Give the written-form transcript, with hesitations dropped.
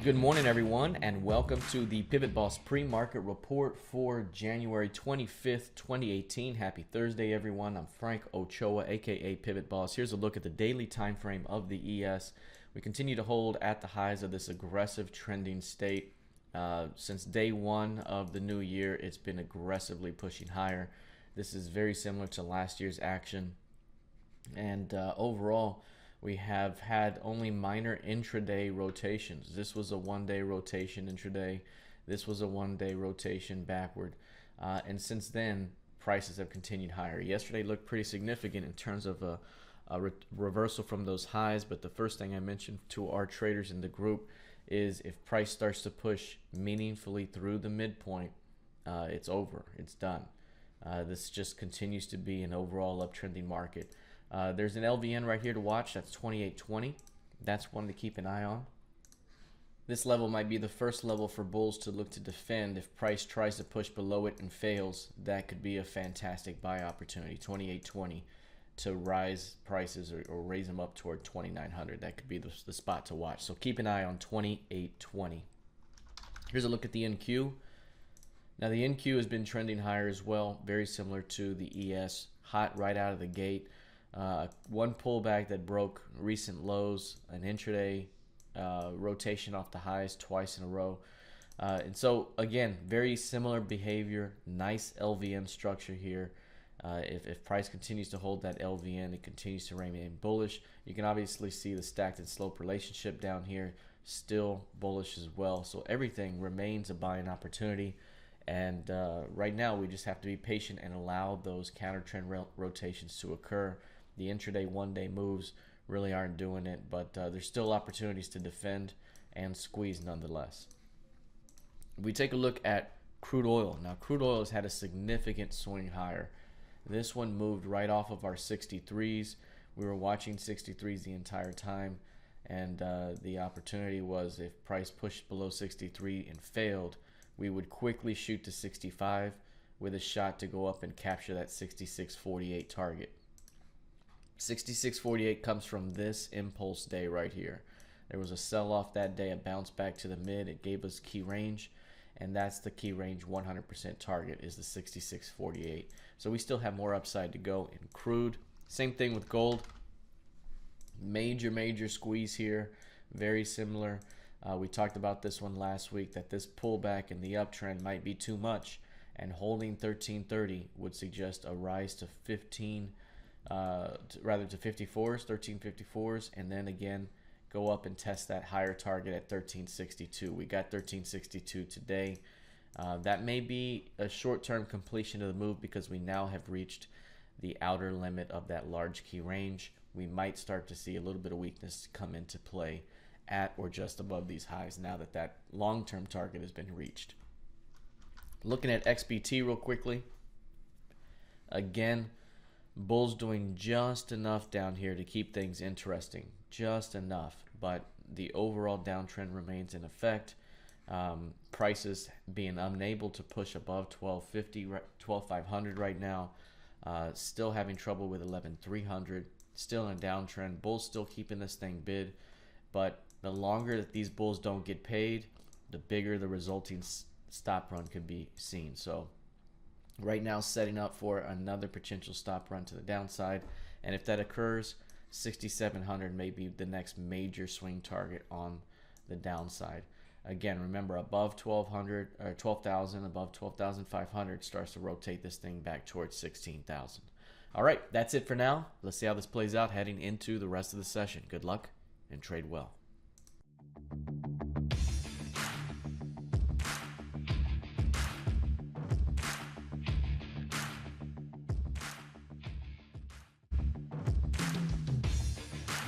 Good morning, everyone, and welcome to the PivotBoss Pre-Market Report for January 25th, 2018. Happy Thursday, everyone. I'm Frank Ochoa, aka PivotBoss. Here's a look at the daily time frame of the ES. We continue to hold at the highs of this aggressive trending state. Since day one of the new year, it's been aggressively pushing higher. This is very similar to last year's action. And overall, we have had only minor intraday rotations. This was a one-day rotation intraday. This was a one-day rotation backward. And since then, prices have continued higher. Yesterday looked pretty significant in terms of a reversal from those highs. But the first thing I mentioned to our traders in the group is if price starts to push meaningfully through the midpoint, it's over. It's done. This just continues to be an overall uptrending market. There's an LVN right here to watch. That's 2820. That's one to keep an eye on. This level might be the first level for bulls to look to defend. If price tries to push below it and fails, that could be a fantastic buy opportunity. 2820 to rise prices or raise them up toward 2900. That could be the spot to watch. So keep an eye on 2820. Here's a look at the NQ. Now the NQ has been trending higher as well, very similar to the ES, hot right out of the gate. One pullback that broke recent lows, an intraday rotation off the highs twice in a row. And so again, very similar behavior, nice LVN structure here. If price continues to hold that LVN, it continues to remain bullish. You can obviously see the stacked and slope relationship down here, still bullish as well. So everything remains a buying opportunity. And right now we just have to be patient and allow those counter trend rotations to occur. The intraday one-day moves really aren't doing it, but there's still opportunities to defend and squeeze nonetheless. We take a look at crude oil. Now, crude oil has had a significant swing higher. This one moved right off of our 63s. We were watching 63s the entire time, and the opportunity was if price pushed below 63 and failed, we would quickly shoot to 65 with a shot to go up and capture that 66.48 target. 66.48 comes from this impulse day right here. There was a sell-off that day, a bounce back to the mid. It gave us key range, and that's the key range 100% target is the 66.48. So we still have more upside to go in crude. Same thing with gold. Major squeeze here, very similar. We talked about this one last week, that this pullback in the uptrend might be too much, and holding 1330 would suggest a rise to 1354s, and then again go up and test that higher target at 1362. We got 1362 today. That may be a short-term completion of the move because we now have reached the outer limit of that large key range. We might start to see a little bit of weakness come into play at or just above these highs now that that long-term target has been reached. Looking at XBT real quickly. Again, bulls doing just enough down here to keep things interesting, just enough, but the overall downtrend remains in effect. Prices being unable to push above 1250, 12,500 right now, still having trouble with 11,300, still in a downtrend. Bulls still keeping this thing bid, but the longer that these bulls don't get paid, the bigger the resulting stop run could be seen. So right now setting up for another potential stop run to the downside, and if that occurs, 6,700 may be the next major swing target on the downside. Again, remember, above 1,200 or 12,000, above 12,500 starts to rotate this thing back towards 16,000. All right, that's it for now. Let's see how this plays out heading into the rest of the session. Good luck and trade well.